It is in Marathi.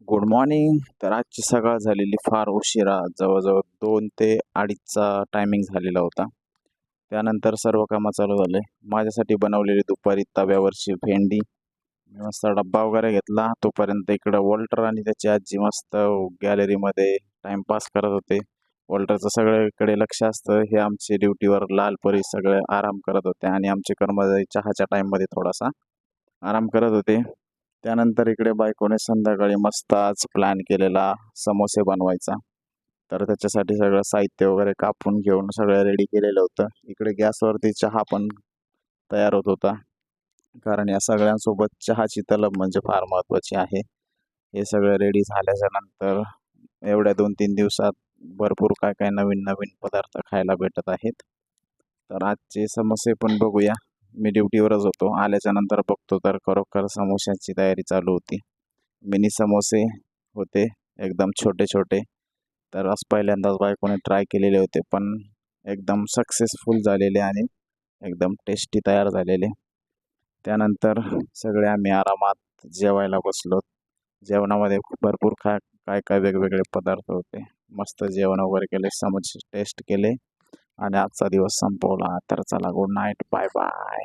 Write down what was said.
Good morning. तर आजची सकाळ झालेली फार उशिरा, जवळजवळ 2 ते 2:30चा टायमिंग झालेला होता. त्यानंतर सर्व कामं चालू झाले. माझ्यासाठी बनवलेली दुपारी तव्यावरची भेंडी. मी मस्त डब्बा वगैरे घेतला. तोपर्यंत इकडं वॉल्टर आणि त्याची आजी मस्त गॅलरीमध्ये टाईमपास करत होते. वॉल्टरचं सगळीकडे लक्ष असतं. हे आमचे ड्युटीवर लालपरी सगळे आराम करत होते आणि आमचे कर्मचारी चहाच्या टाईममध्ये थोडासा आराम करत होते. त्यानंतर इकडे बायकोने संध्याकाळी मस्त आज प्लॅन केलेला समोसे बनवायचा. तर त्याच्यासाठी सगळं साहित्य वगैरे कापून घेऊन सगळं रेडी केलेलं होतं. इकडे गॅसवरती चहा पण तयार होत होता, कारण या सगळ्यांसोबत चहाची तलब म्हणजे फार महत्त्वाची आहे. हे सगळं रेडी झाल्याच्या नंतर एवढ्या 2-3 दिवसात भरपूर काय काय नवीन नवीन पदार्थ खायला भेटत आहेत. तर आजचे समोसे पण बघूया. मी ड्युटीवरच होतो. आल्याच्या नंतर बघतो तर खरोखर समोश्याची तयारी चालू होती. मिनी समोसे होते, एकदम छोटे छोटे. तर आज पहिल्यांदाच बायकोने ट्राय केलेले होते, पण एकदम सक्सेसफुल झालेले आणि एकदम टेस्टी तयार झालेले. त्यानंतर सगळे आम्ही आरामात जेवायला बसलो. जेवणामध्ये भरपूर काय काय वेगवेगळे पदार्थ होते. मस्त जेवण वगैरे केले, समोसे टेस्ट केले आणि आजचा दिवस संपवला. तर चला, गुड नाईट, बाय बाय.